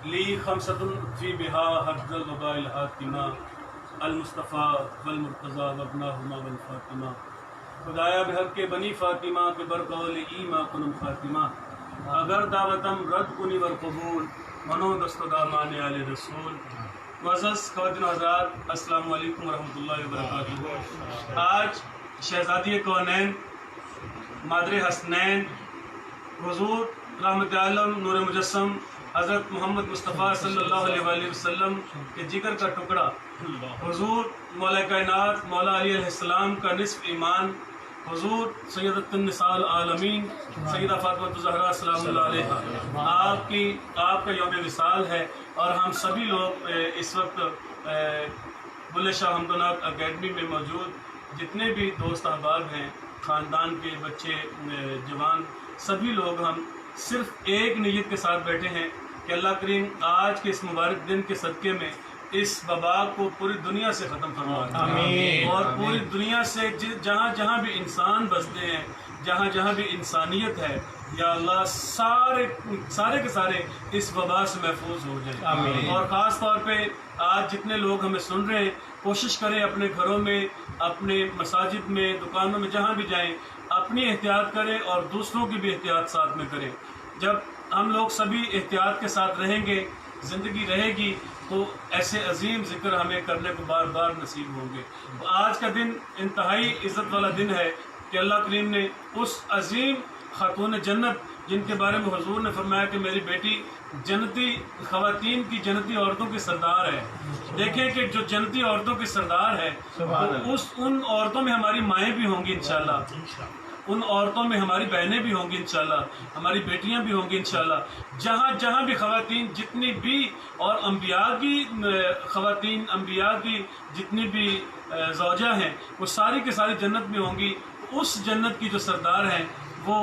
لی خمسۃ فی بہا حفظ الوباء الحاتمہ المصطفیٰ والمرتضیٰ وابناہما والفاطمہ خدایا بحق کے بنی فاطمہ کے برقول ایما کنم خاتمہ اگر دعوتم رد کنی ورقبول منو دست دامان آل رسول. معزز خواتین و حضرات، السلام علیکم ورحمۃ اللہ وبرکاتہ. آج شہزادی کونین مادر حسنین حضور رحمت عالم نور مجسم حضرت محمد مصطفیٰ صلی اللہ علیہ وآلہ وسلم کے جگر کا ٹکڑا حضور مولا کائنات مولا علی علیہ السلام کا نصف ایمان حضور سیدۃ النساء العالمین سیدہ فاطمہ الزہرا سلام اللہ علیہ آپ کا یوم وصال ہے، اور ہم سبھی لوگ اس وقت بلے شاہ حمد ناک اکیڈمی میں موجود جتنے بھی دوست احباب ہیں، خاندان کے بچے جوان، سبھی لوگ ہم صرف ایک نیت کے ساتھ بیٹھے ہیں کہ اللہ کریم آج کے اس مبارک دن کے صدقے میں اس وبا کو پوری دنیا سے ختم فرمائے، اور پوری دنیا سے جہاں جہاں بھی انسان بستے ہیں، جہاں جہاں بھی انسانیت ہے، یا اللہ سارے کے سارے اس وبا سے محفوظ ہو جائیں. اور خاص طور پہ آج جتنے لوگ ہمیں سن رہے ہیں، کوشش کریں اپنے گھروں میں، اپنے مساجد میں، دکانوں میں، جہاں بھی جائیں اپنی احتیاط کریں اور دوسروں کی بھی احتیاط ساتھ میں کریں. جب ہم لوگ سبھی احتیاط کے ساتھ رہیں گے، زندگی رہے گی، تو ایسے عظیم ذکر ہمیں کرنے کو بار بار نصیب ہوں گے. آج کا دن انتہائی عزت والا دن ہے کہ اللہ کریم نے اس عظیم خاتون جنت جن کے بارے میں حضور نے فرمایا کہ میری بیٹی جنتی خواتین کی، جنتی عورتوں کی سردار ہے. دیکھیں کہ جو جنتی عورتوں کی سردار ہے، ان عورتوں میں ہماری مائیں بھی ہوں گی انشاءاللہ، ان عورتوں میں ہماری بہنیں بھی ہوں گی انشاءاللہ، ہماری بیٹیاں بھی ہوں گی انشاءاللہ. جہاں جہاں بھی خواتین جتنی بھی، اور انبیاء کی خواتین، انبیاء کی جتنی بھی زوجہ ہیں، وہ ساری کے ساری جنت میں ہوں گی. اس جنت کی جو سردار ہیں وہ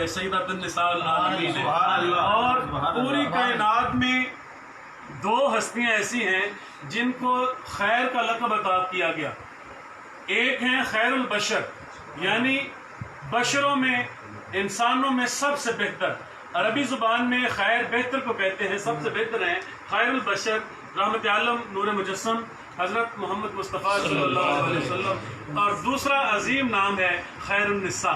سیدۃ النساء العالمین ہیں. اور پوری کائنات میں دو ہستیاں ایسی ہیں جن کو خیر کا لقب عطا کیا گیا. ایک ہیں خیر البشر، یعنی بشروں میں، انسانوں میں سب سے بہتر. عربی زبان میں خیر بہتر کو کہتے ہیں، سب سے بہتر ہیں خیر البشر رحمت عالم نور مجسم حضرت محمد مصطفیٰ صلی اللہ علیہ وسلم. اور دوسرا عظیم نام ہے خیر النساء.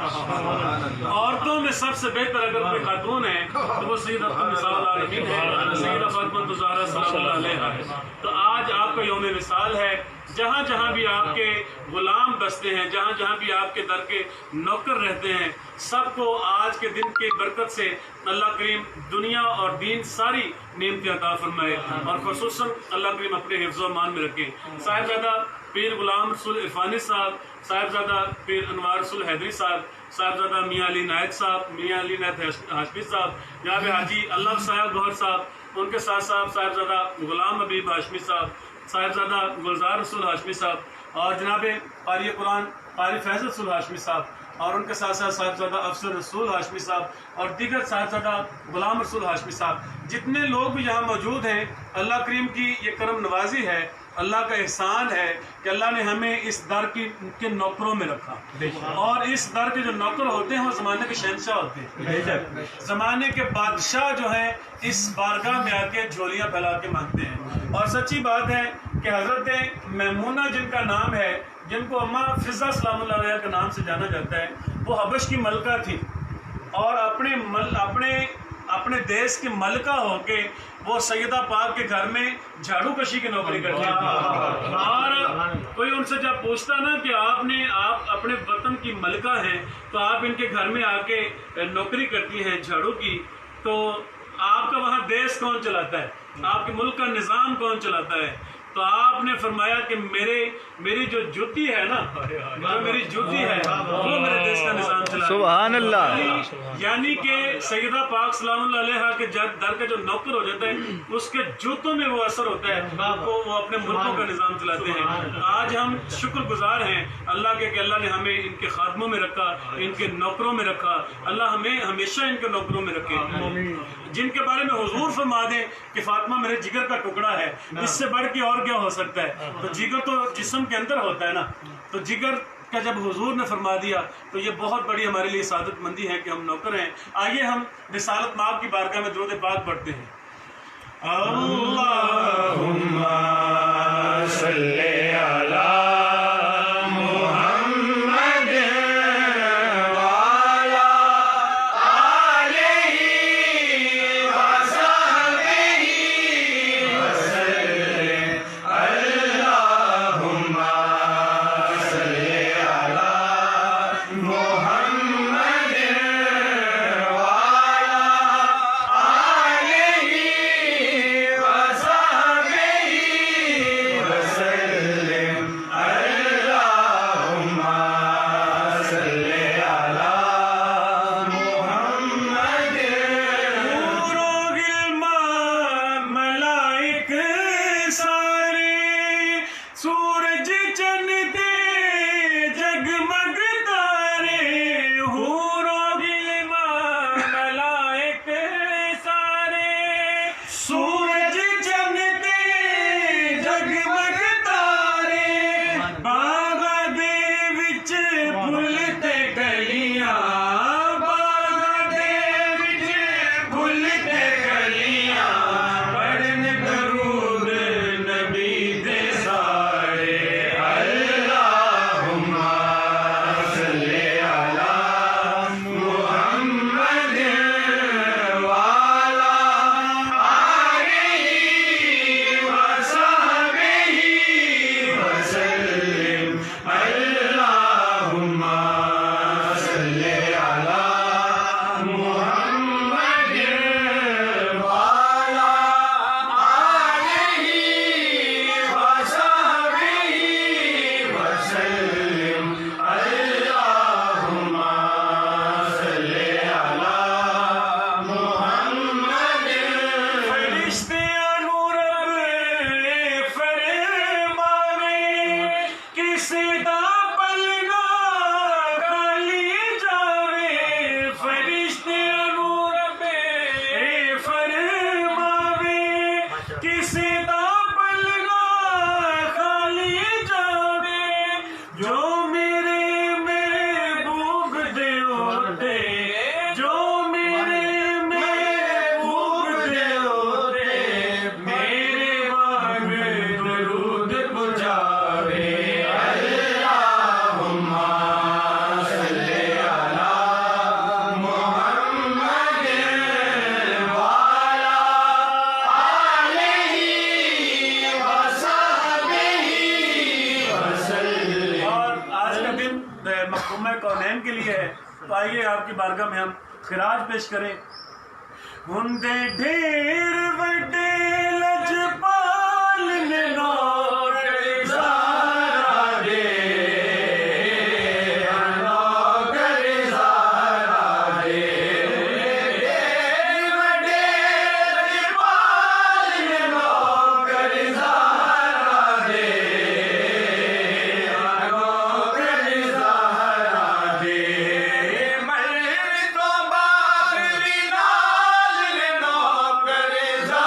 عورتوں میں سب سے بہتر اگر کوئی خاتون ہے تو وہ سیدۃ النساء العالمین ہے، سیدہ فاطمہ الزہرا سلام اللہ علیہا. تو آج آپ کا یوم وصال ہے. جہاں جہاں بھی آپ کے غلام بستے ہیں، جہاں جہاں بھی آپ کے در کے نوکر رہتے ہیں، سب کو آج کے دن کی برکت سے اللہ کریم دنیا اور دین ساری نعمتیں عطا فرمائے، اور خصوصاً اللہ کریم اپنے حفظ و امان میں رکھے. صاحبزادہ پیر غلام رسول عرفانی صاحب، صاحبزادہ پیر انوار رسول حیدری صاحب، صاحبزادہ میاں علی نائت صاحب، میاں علی نائت ہاشمی صاحب، جناب حاجی اللہ صاحب گوہر صاحب، ان کے ساتھ صاحبزادہ غلام حبیب ہاشمی صاحب، صاحبزادہ گلزار رسول ہاشمی صاحب، اور جناب قاری قرآن قاری فیض رسول ہاشمی صاحب، اور ان کے ساتھ ساتھ صاحبزادہ افسر رسول ہاشمی صاحب، اور دیگر صاحبزادہ غلام رسول ہاشمی صاحب. جتنے لوگ بھی یہاں موجود ہیں، اللہ کریم کی یہ کرم نوازی ہے، اللہ کا احسان ہے کہ اللہ نے ہمیں اس در کے نوکروں میں رکھا. اور اس در کے جو نوکر ہوتے ہیں وہ زمانے کے شہنشاہ ہوتے ہیں. زمانے کے بادشاہ جو ہیں اس بارگاہ میں آ کے جھولیاں پھیلا کے مانگتے ہیں. اور سچی بات ہے کہ حضرت میمونہ جن کا نام ہے، جن کو اماں فضہ سلام اللہ علیہ کے نام سے جانا جاتا ہے، وہ حبش کی ملکہ تھی، اور اپنے دیش کی ملکہ ہو کے وہ سیدہ پاک کے گھر میں جھاڑو کشی کی نوکری کرتی تھی. اور کوئی ان سے جب پوچھتا نا کہ آپ اپنے وطن کی ملکہ ہیں تو آپ ان کے گھر میں آ کے نوکری کرتی ہیں جھاڑو کی، تو آپ کا وہاں دیش کون چلاتا ہے، آپ کے ملک کا نظام کون چلاتا ہے؟ تو آپ نے فرمایا کہ میری جو جوتی ہے نا، جو میری جوتی ہے وہ میرے دیش کا نظام چلاتا ہے. سبحان اللہ. یعنی کہ سیدہ پاک سلام اللہ علیہ کے در کا جو نوکر ہو جاتا ہے، اس کے جوتوں میں وہ اثر ہوتا ہے، وہ اپنے ملکوں کا نظام چلاتے ہیں. آج ہم شکر گزار ہیں اللہ کے کہ اللہ نے ہمیں ان کے خادموں میں رکھا، ان کے نوکروں میں رکھا. اللہ ہمیں ہمیشہ ان کے نوکروں میں رکھے، جن کے بارے میں حضور فرما دیں کہ فاطمہ میرے جگر کا ٹکڑا ہے. اس سے بڑھ کے اور کیا ہو سکتا ہے؟ تو جگر تو جسم کے اندر ہوتا ہے نا، تو جگر کا جب حضور نے فرما دیا تو یہ بہت بڑی ہمارے لیے سعادت مندی ہے کہ ہم نوکر ہیں. آئیے ہم رسالت مآب کی بارگاہ میں درود پاک پڑھتے ہیں. اللہم صلی علی محمد وعلی آلہ وصحبہ وسلم اللہم صلی علی محمد وعلی آلہ وصحبہ وسلم اللہم صلی علی محمد نور غلمان ملائک سارے سورج چند جگمگ تارے حور و غلمان ملائک سارے سورج چند جگمگ تارے باغ دے وچ بھلتے گلیاں باغ دے وچ بھلتے گلیاں پڑھن درود نبی دے سارے اللہم صلی علی محمد وعلی آلہ وصحبہ وسلم اللہم صلی علی محمد وعلی آلہ وصحبہ وسلم اللہم صلی علی محمد فرشتے نور فرماوے کسی دا پلنا خالی جاوے فرشتے نور فرماوے کسی دا پلنا خالی جاوے جو میرے محبوب دے ہوتے جو میرے محبوب دے ہوتے میرے وانگ درود پہنچاوے اللہم صلی علی محمد وعلی آلہ وصحبہ وسلم۔ اور آج کا دن محکومہ کونین کے لیے ہے، تو آئیے آپ کی بارگاہ میں ہم خراج پیش کریں۔ ہندے ڈھیر وڈے لجپال نے نوکر زارا دے نوکر زارا دے ڈھیر وڈے لجپال نے نوکر زارا دے نوکر زارا دے مرد تو بعد بھی نال نے نوکر زارا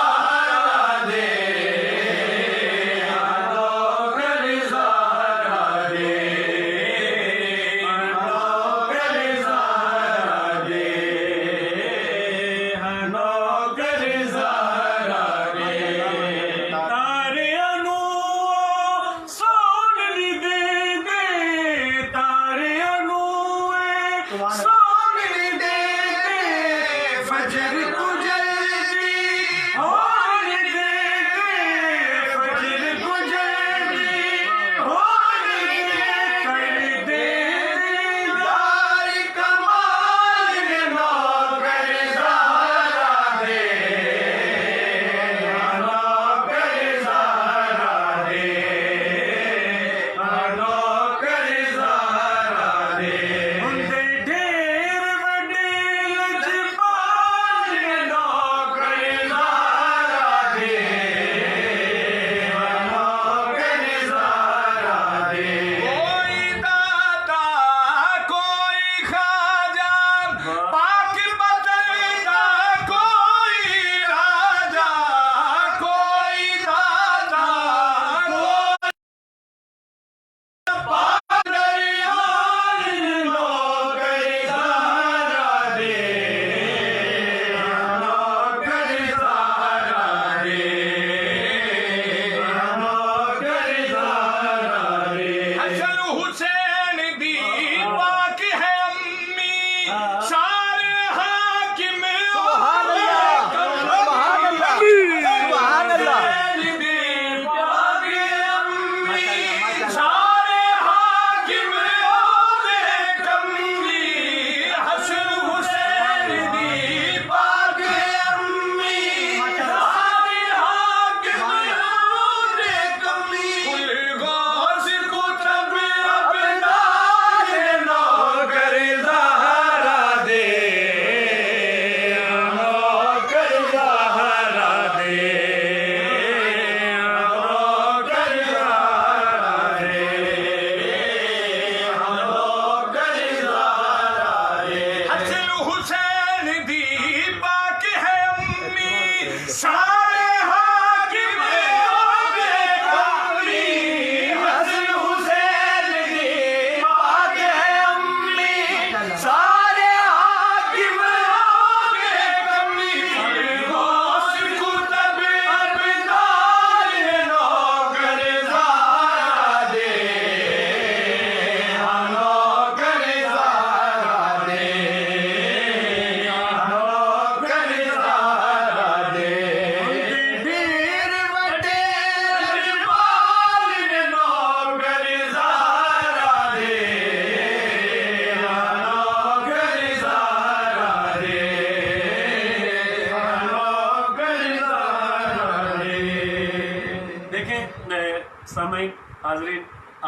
سامعین حاضرین،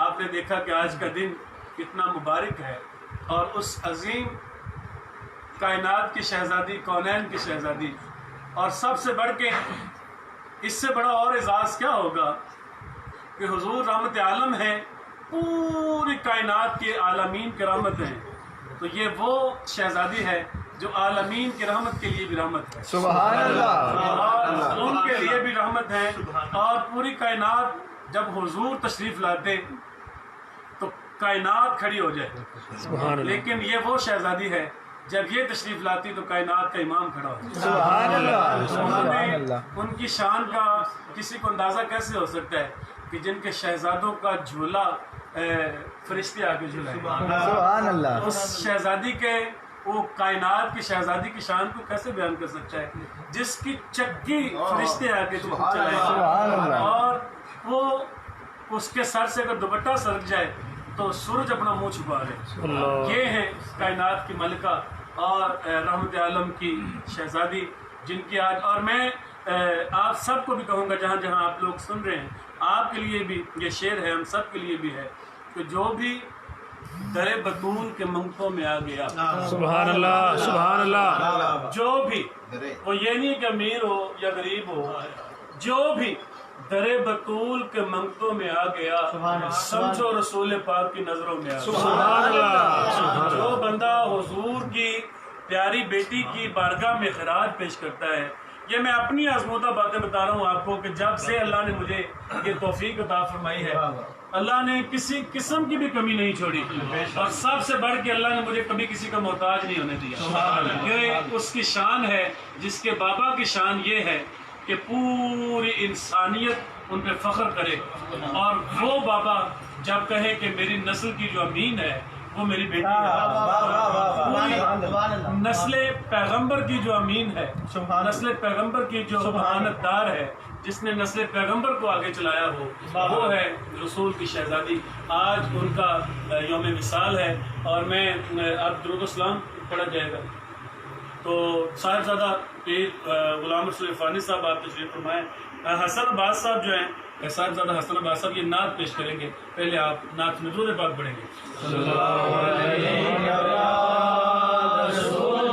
آپ نے دیکھا کہ آج کا دن کتنا مبارک ہے، اور اس عظیم کائنات کی شہزادی، کونین کی شہزادی، اور سب سے بڑھ کے اس سے بڑا اور اعزاز کیا ہوگا کہ حضور رحمت عالم ہے، پوری کائنات کے عالمین کی رحمت ہیں، تو یہ وہ شہزادی ہے جو عالمین کی رحمت کے لیے بھی رحمت ہے، سبحان اللہ، اور ان کے لیے بھی رحمت ہے، اور پوری کائنات جب حضور تشریف لاتے تو کائنات کھڑی ہو جائے، لیکن یہ وہ شہزادی ہے جب یہ تشریف لاتی تو کائنات کا امام کھڑا ہو جائے۔ سبحان اللہ، سبحان اللہ، ان کی شان کا کسی کو اندازہ کیسے ہو سکتا ہے کہ جن کے شہزادوں کا جھولا فرشتے آ کے جھولائے، سبحان اللہ، اس شہزادی کے، وہ کائنات کی شہزادی کی شان کو کیسے بیان کر سکتا ہے جس کی چکی فرشتے آ کے چلائے، سبحان اللہ، اور وہ اس کے سر سے اگر دوپٹہ سرک جائے تو سورج اپنا منہ چھپا لے۔ یہ ہے کائنات کی ملکہ اور رحمت عالم کی شہزادی، جن کی آج، اور میں آپ سب کو بھی کہوں گا جہاں جہاں آپ لوگ سن رہے ہیں، آپ کے لیے بھی یہ شعر ہے، ہم سب کے لیے بھی ہے کہ جو بھی در بطول کے منگتوں میں آ گیا، سبحان اللہ، سبحان اللہ، جو بھی، وہ یہ نہیں کہ امیر ہو یا غریب ہو، جو بھی در بطول کے منگتوں میں آ گیا، سمجھو رسول پاک کی نظروں میں آ گیا۔ سبحان اللہ، جو بندہ حضور کی پیاری بیٹی کی بارگاہ میں خراج پیش کرتا ہے، یہ میں اپنی آزمودہ باتیں بتا رہا ہوں آپ کو کہ جب سے اللہ نے مجھے یہ توفیق عطا فرمائی ہے، اللہ نے کسی قسم کی بھی کمی نہیں چھوڑی، اور سب سے بڑھ کے اللہ نے مجھے کبھی کسی کا محتاج نہیں ہونے دیا۔ یہ اس کی شان ہے جس کے بابا کی شان یہ ہے کہ پوری انسانیت ان پہ فخر کرے، اور وہ بابا جب کہے کہ میری نسل کی جو امین ہے وہ میری بیٹی ہے، پوری نسل پیغمبر کی جو امین ہے، نسل پیغمبر کی جو امانت دار ہے، جس نے نسل پیغمبر کو آگے چلایا ہو، وہ ہے رسول کی شہزادی۔ آج ان کا یوم وصال ہے، اور میں اب درود و سلام پڑھا جائے گا تو صاحبزادہ پیر غلام رسول عرفانی صاحب آپ تشریف فرمائیں، حسن عباس صاحب جو ہیں، صاحبزادہ حسن عباس صاحب یہ نعت پیش کریں گے، پہلے آپ نعت میں درود پاک پڑھیں گے۔ صلی اللہ علیہ رسول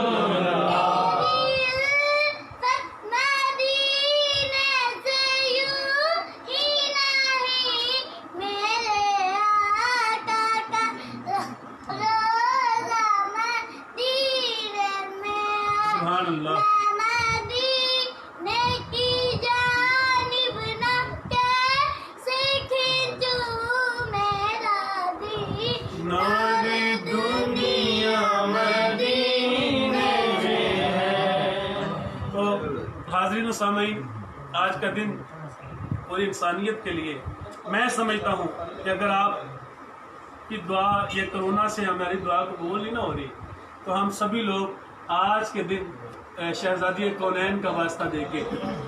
سبحان اللہ، حاضرین و سامعین، آج کا دن پوری انسانیت کے لیے، میں سمجھتا ہوں کہ اگر آپ کی دعا، یہ کرونا سے ہماری دعا قبول نہیں نہ ہو رہی، تو ہم سبھی لوگ آج کے دن شہزادی کونین کا واسطہ دے کے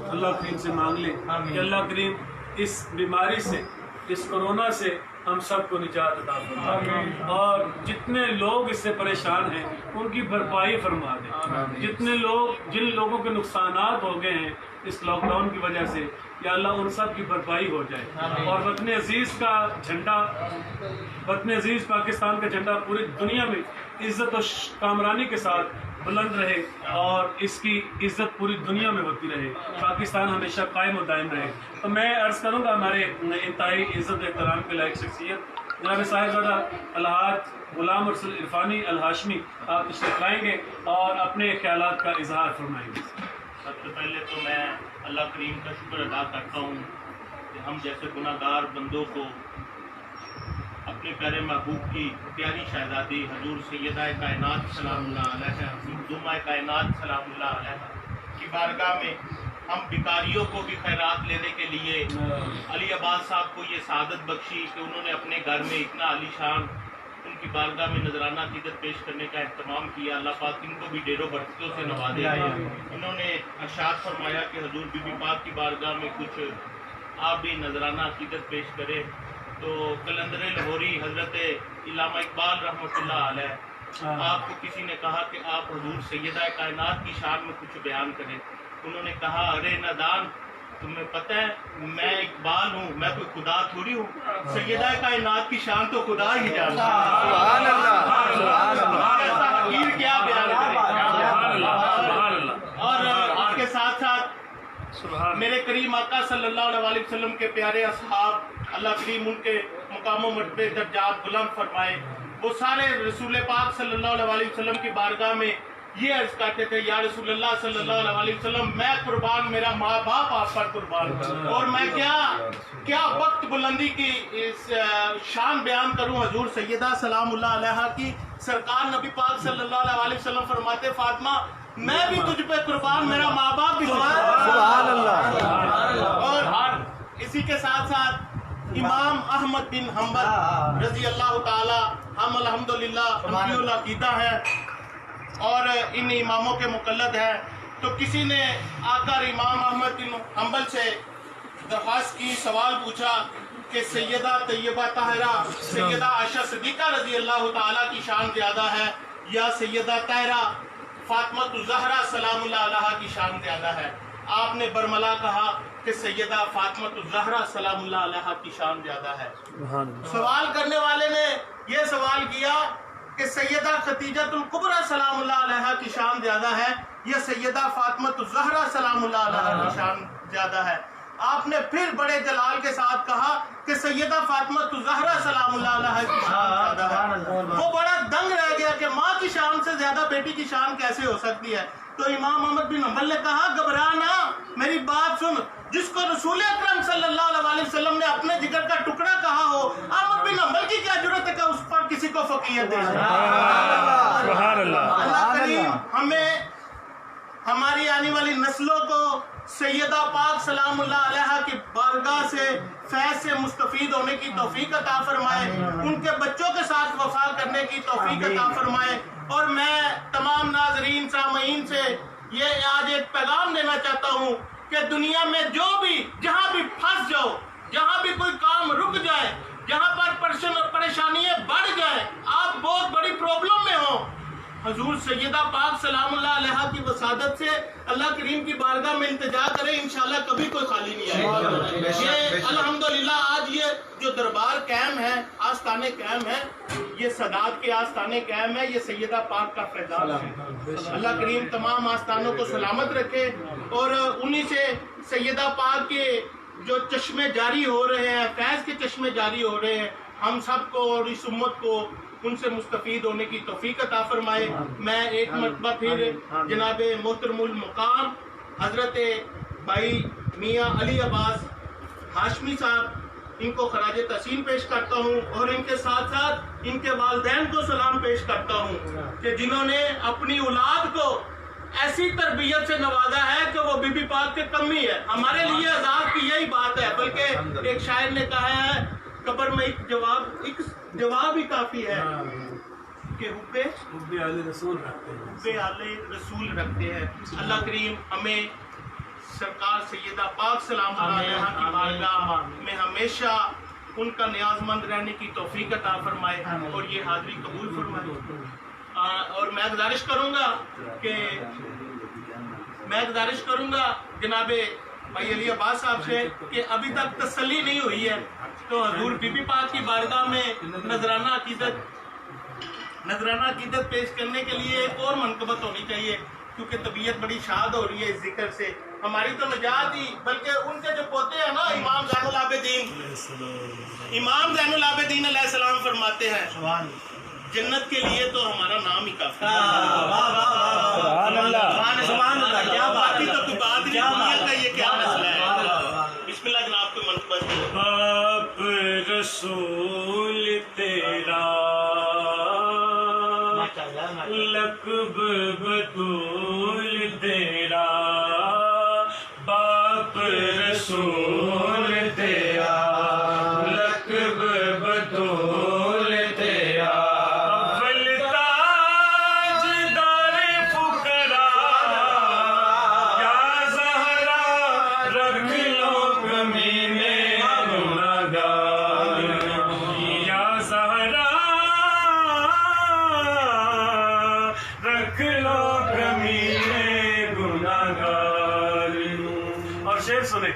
اللہ کریم سے مانگ لیں کہ اللہ کریم اس بیماری سے، اس کرونا سے ہم سب کو نجات عطا فرمائے، اور جتنے لوگ اس سے پریشان ہیں ان کی بھرپائی فرما دیں، جتنے لوگ، جن لوگوں کے نقصانات ہو گئے ہیں اس لاک ڈاؤن کی وجہ سے، یا اللہ ان سب کی بھرپائی ہو جائے، اور وطن عزیز کا جھنڈا، وطن عزیز پاکستان کا جھنڈا پوری دنیا میں عزت و کامرانی کے ساتھ بلند رہے، اور اس کی عزت پوری دنیا میں ہوتی رہے، پاکستان ہمیشہ قائم و دائم رہے۔ تو میں عرض کروں گا ہمارے انتہائی عزت و احترام کے لائق شخصیت جناب صاحبزادہ الحاج غلام رسول عرفانی الہاشمی، آپ تشریف لائیں گے اور اپنے خیالات کا اظہار فرمائیں گے۔ سب سے پہلے تو میں اللہ کریم کا شکر ادا کرتا ہوں کہ ہم جیسے گناہ گار بندوں کو اپنے پیارے محبوب کی پیاری شہزادی حضور سیدہ کائنات سلام اللہ علیہ، معصومہ کائنات سلام اللہ علیہ کی بارگاہ میں ہم بیکاریوں کو بھی خیرات لینے کے لیے علی عباس صاحب کو یہ سعادت بخشی کہ انہوں نے اپنے گھر میں اتنا عالی شان ان کی بارگاہ میں نذرانہ عقیدت پیش کرنے کا اہتمام کیا۔ اللہ پاک ان کو بھی ڈیروں برکتوں سے نوازے۔ انہوں نے ارشاد فرمایا کہ حضور بی بی پاک کی بارگاہ میں کچھ آپ بھی نذرانہ عقیدت پیش کرے، تو قلندر لاہوری حضرت علامہ اقبال رحمۃ اللہ علیہ، آپ کو کسی نے کہا کہ آپ حضور سیدہ کائنات کی شان میں کچھ بیان کریں، انہوں نے کہا ارے نادان تمہیں پتہ ہے میں اقبال ہوں، میں کوئی خدا تھوڑی ہوں، سیدہ کائنات کی شان تو خدا ہی جانتا ہے۔ سبحان اللہ سبحان اللہ ایسا حقیر کیا بیان کرے۔ اور اس کے ساتھ ساتھ میرے کریم آقا صلی اللہ علیہ وسلم کے پیارے اصحاب، اللہ کریم ان کے مقام و مرتبے درجات بلند فرمائے، وہ سارے رسول پاک صلی اللہ علیہ وسلم کی بارگاہ میں یہ عرض کرتے تھے، یا رسول اللہ صلی اللہ علیہ وسلم میں قربان، میرا ماں باپ آپ پر قربان، اور میں کیا وقت بلندی کی اس شان بیان کروں حضور سیدہ سلام اللہ علیہا کی۔ سرکار نبی پاک صلی اللہ علیہ وسلم فرماتے، فاطمہ میں بھی تجھ پہ قربان، میرا ماں باپ بھی سبحان اللہ اور اسی کے ساتھ ساتھ امام احمد بن حنبل رضی اللہ تعالی، ہم الحمدللہ انبیاء العقیدہ ہے اور ان اماموں کے مقلد ہیں، تو کسی نے آ کر امام احمد بن حنبل سے درخواست کی، سوال پوچھا کہ سیدہ طیبہ طاہرہ سیدہ عائشہ صدیقہ رضی اللہ تعالیٰ کی شان زیادہ ہے یا سیدہ طاہرہ فاطمہ الزہرا سلام اللہ علیہا کی شان زیادہ ہے؟ آپ نے برملا کہا کہ سیدہ فاطمہ الزہرا سلام اللہ علیہا کی شان زیادہ ہے۔ سوال کرنے والے نے یہ سوال کیا کہ سیدہ خدیجہ الکبریٰ سلام اللہ علیہا کی شان زیادہ ہے یا سیدہ فاطمہ الزہرا سلام اللہ علیہا کی شان زیادہ ہے؟ آپ نے پھر بڑے جلال کے ساتھ کہا کہ سیدہ فاطمہ الزہرا سلام اللہ علیہا کی شان زیادہ ہے۔ وہ بڑا دنگ رہ گیا کہ ماں کی شان سے زیادہ بیٹی کی شان کیسے ہو سکتی ہے؟ تو امام احمد بن حنبل نے کہا، گھبرا نہ، میری بات سن، جس کو رسول اکرم صلی اللہ علیہ وسلم نے اپنے جگر کا ٹکڑا کہا ہو، احمد بن حنبل کی کیا ضرورت ہے کہ اس پر کسی کو فقیہت دے؟ سبحان اللہ۔ اللہ کریم ہمیں ہماری آنے والی نسلوں کو سیدہ پاک سلام اللہ علیہا کی بارگاہ سے فیض سے مستفید ہونے کی توفیق عطا فرمائے، ان کے بچوں کے ساتھ وفا کرنے کی توفیق عطا فرمائے۔ اور میں تمام ناظرین سامعین سے یہ آج ایک پیغام دینا چاہتا ہوں کہ دنیا میں جو بھی جہاں بھی پھنس جاؤ، جہاں بھی کوئی کام رک جائے، جہاں پر پریشانیاں بڑھ جائیں، آپ بہت بڑی پرابلم میں ہوں، حضور سیدہ پاک سلام اللہ علیہا کی وسادت سے اللہ کریم کی بارگاہ میں التجا کریں، انشاءاللہ کبھی کوئی خالی نہیں آئے گا۔ یہ الحمدللہ آج یہ جو دربار قائم ہے، آستانے قائم ہے، یہ سادات کے آستانے قائم ہے، یہ سیدہ پاک کا فیضان ہے۔ اللہ کریم تمام آستانوں کو سلامت رکھے اور انہی سے سیدہ پاک کے جو چشمے جاری ہو رہے ہیں، فیض کے چشمے جاری ہو رہے ہیں، ہم سب کو اور اس امت کو ان سے مستفید ہونے کی توفیق عطا فرمائے۔ میں ایک مرتبہ پھر جناب محترم المقام حضرت بھائی میاں علی عباس ہاشمی صاحب، ان کو خراج تحسین پیش کرتا ہوں اور ان کے ساتھ ساتھ ان کے والدین کو سلام پیش کرتا ہوں کہ جنہوں نے اپنی اولاد کو ایسی تربیت سے نوازا ہے کہ وہ بی بی پاک کے کم ہی ہے۔ ہمارے لیے عذاب کی یہی بات ہے، بلکہ ایک شاعر نے کہا ہے قبر میں ایک جواب ہی کافی ہے کہ حب آل رسول رکھتے ہیں۔ اللہ کریم ہمیں سرکار سیدہ پاک سلام اللہ علیہا کی بارگاہ میں ہمیشہ ان کا نیاز مند رہنے کی توفیق عطا فرمائے اور یہ حاضری قبول فرمائے۔ اور میں گزارش کروں گا جناب بھائی علی عباس صاحب سے کہ ابھی تک تسلی نہیں ہوئی ہے تو حضور بی بی پاک کی بارگاہ میں نذرانہ عقیدت پیش کرنے کے لیے ایک اور منقبت ہونی چاہیے، کیونکہ طبیعت بڑی شاد ہو رہی ہے اس ذکر سے۔ ہماری تو نجات ہی، بلکہ ان کے جو پوتے ہیں نا امام زین العابدین علیہ السلام فرماتے ہیں جنت کے لیے تو ہمارا نام ہی کافی ہے۔ سبحان اللہ، کیا باقی تو کوئی بات نہیں، دنیا کا یہ کیا مسئلہ ہے۔ بسم اللہ جناب کو منقبت باپ رسول تیرا لقب بطول تیرا، باپ رسول تیرا لقب بطول تیرا، اول تاج دار فقراء یا زہرا رکھ لو کمینے گناہگار، یا زہرا رکھ لو کمینے گناہگار۔ اور شیخ سنیں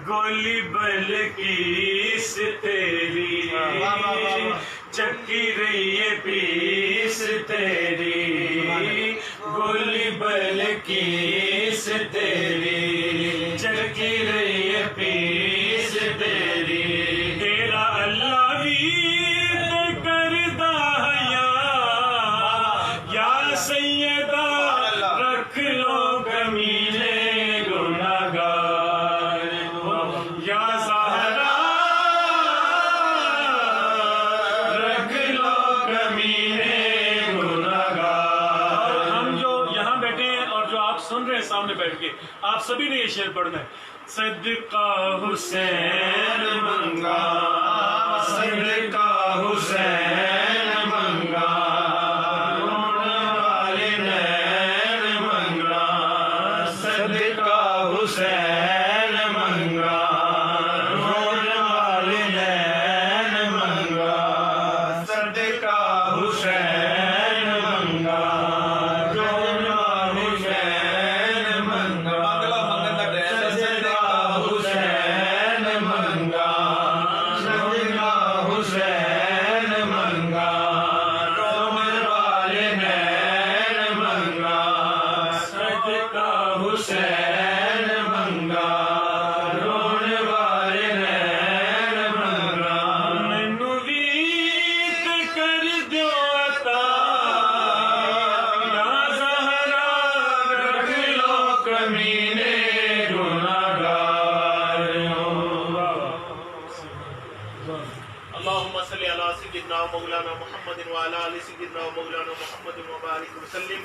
گولی بل کی سے تیری چکی رہی ہے پیس تیری گولی بل کی سے تیری چکی رہی ہے پیس تیری تیرا اللہ ویر کردہ یا سیدہ رکھ لو کمینے گناہگار یا زہرا رکھ لو کمینے گناہگار. ہم جو یہاں بیٹھے ہیں اور جو آپ سن رہے ہیں سامنے بیٹھ کے آپ سبھی نے یہ شعر پڑھنا ہے. صدقہ حسین منگا صدقہ حسین منگا صدقہ حسین منگا رونے والے نین منگا صدقہ حسین منگا رونے والے نین منگا صدقہ حسین منگا صدقہ حسین منگا رونے والے نین منگا صدقہ حسین منگا رونے والے نین منگا. مینوں ویت کر دیو عطا یا زہرا رکھ لو کمینے گناہگار. اللهم صل على سيدنا مولانا محمد وعلى آل سيدنا مولانا محمد وبارك وسلم.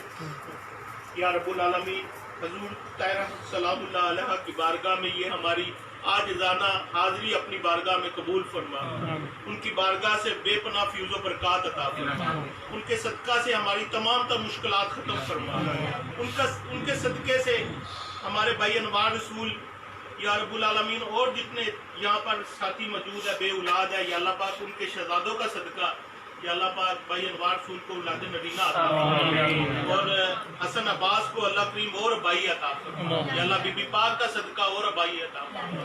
یا رب العالمین حضور طاہرہ سلام اللہ علیہ کی بارگاہ میں یہ ہماری عاجزانہ حاضری اپنی بارگاہ میں قبول فرما. ان کی بارگاہ سے بے پناہ فیوز و برکات عطا فرما. ان کے صدقہ سے ہماری تمام تر مشکلات ختم فرما. ان کے صدقے سے ہمارے بھائی انوار رسول یا رب العالمین اور جتنے یہاں پر ساتھی موجود ہے بے اولاد ہے یا اللہ پاک ان کے شہزادوں کا صدقہ یا اللہ پاک بھائی انوار رسول کو اولاد مدینہ عطا فرما اور حسن عباس کو اللہ کریم اور بھائی عطا فرما. یا اللہ بی بی پاک کا صدقہ اور بھائی عطا فرما.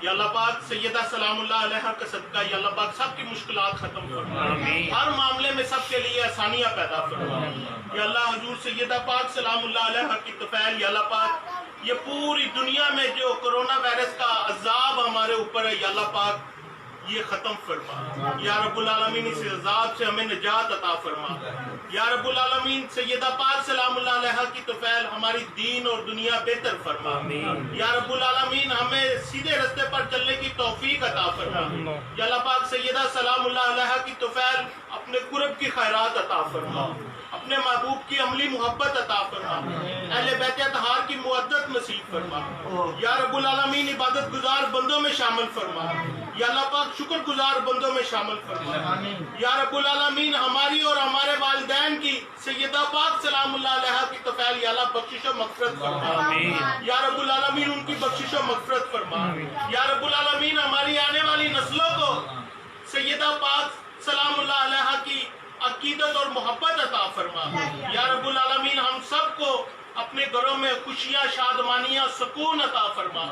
یا اللہ پاک سیدہ سلام اللہ علیہ کا صدقہ یا اللہ پاک سب کی مشکلات ختم فرما. ہر معاملے میں سب کے لیے آسانیاں پیدا فرما. یا اللہ حضور سیدہ پاک سلام اللہ علیہ کی طفیل یا اللہ پاک یہ پوری دنیا میں جو کرونا وائرس کا عذاب ہمارے اوپر ہے یا اللہ پاک یہ ختم فرما. یا رب العالمین اس عذاب سے ہمیں نجات عطا فرما. یا رب العالمین سیدہ پاک سلام اللہ علیہ کی طفیل ہماری دین اور دنیا بہتر فرما. یا رب العالمین ہمیں سیدھے رستے پر چلنے کی توفیق عطا فرما. یا اللہ پاک سیدہ سلام اللہ علیہ کی طفیل اپنے قرب کی خیرات عطا فرما. اپنے محبوب کی عملی محبت عطا فرما. اہل بیت اطہار کی مودت نصیب فرما. یا رب العالمین عبادت گزار بندوں میں شامل فرما. یا اللہ پاک شکر گزار بندوں میں شامل فرما. یا رب العالمین ہماری اور ہمارے والدین کی سیدہ پاک سلام اللہ علیہ کی طفیل یا اللہ بخشش و مغفرت فرما. یا رب العالمین ان کی بخشش و مغفرت فرما. یا رب العالمین ہماری آنے والی نسلوں کو سیدہ پاک سلام اللہ علیہ کی عقیدت اور محبت عطا فرما. یا رب العالمین ہم سب کو اپنے گھروں میں خوشیاں شادمانیاں سکون عطا فرما.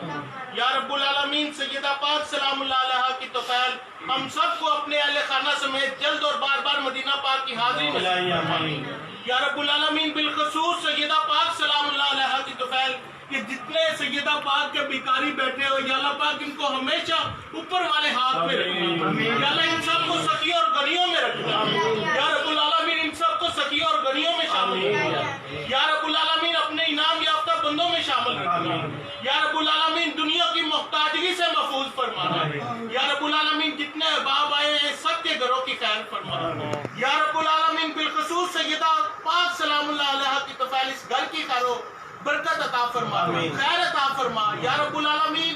یا رب العالمین سیدہ پاک سلام اللہ علیہ کی طفیل ہم سب کو اپنے اہل خانہ سمیت جلد اور بار بار مدینہ پاک کی حاضری نصیب فرما. یا رب العالمین بالخصوص سیدہ پاک سلام اللہ علیہ کی طفیل کہ جتنے سیدہ پاک کے بیکاری بیٹھے ہو یا اللہ پاک ان کو ہمیشہ اوپر والے ہاتھ میں رکھنا. یا اللہ ان سب کو سخی اور غنیوں میں رکھنا. یا رب العالمین ان سب کو سخی اور غنیوں میں شامل کرنا. یا رب العالمین اپنے انعام یافتہ بندوں میں شامل رکھنا. یا رب العالمین دنیا کی محتاجگی سے محفوظ فرمانا. یا رب العالمین جتنے احباب آئے ہیں سب کے گھروں کی خیر فرمانا. یا رب العالمین بالخصوص سیدہ پاک سلام اللہ علیہ کی طفیل اس گھر کی خیر برکت عطا فرما خیر عطا فرما. یا رب العالمین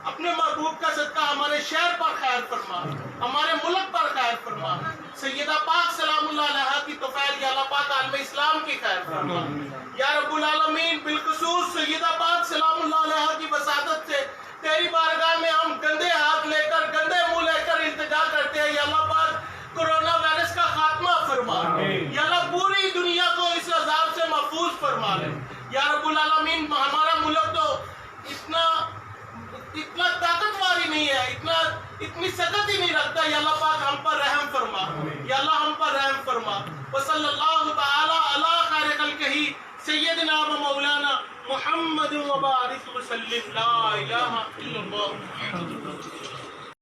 اپنے محبوب کا صدقہ ہمارے شہر پر خیر فرما ہمارے ملک پر خیر فرما. سیدہ پاک سلام اللہ علیہ کی طفیل یا اللہ پاک عالم اسلام کی خیر فرما. یا رب العالمین بالخصوص سیدہ پاک سلام اللہ علیہ کی وساطت سے تیری بارگاہ میں ہم گندے ہاتھ لے کر گندے منہ لے کر التجا کرتے ہیں. یا اللہ پاک کرونا وائرس کا خاتمہ فرما. یا اللہ پوری دنیا کو اس عذاب سے محفوظ فرما. یا رب العالمین ہمارا ملک تو اتنا اتنا طاقتور ہی نہیں ہے، اتنی سکت ہی نہیں رکھتا. یا اللہ پاک ہم پر رحم فرما، یا اللہ ہم پر رحم فرما. وصلی اللہ تعالی علی خیر خلقہ سیدنا و مولانا محمد وبارک وسلم. لا الہ الا اللہ.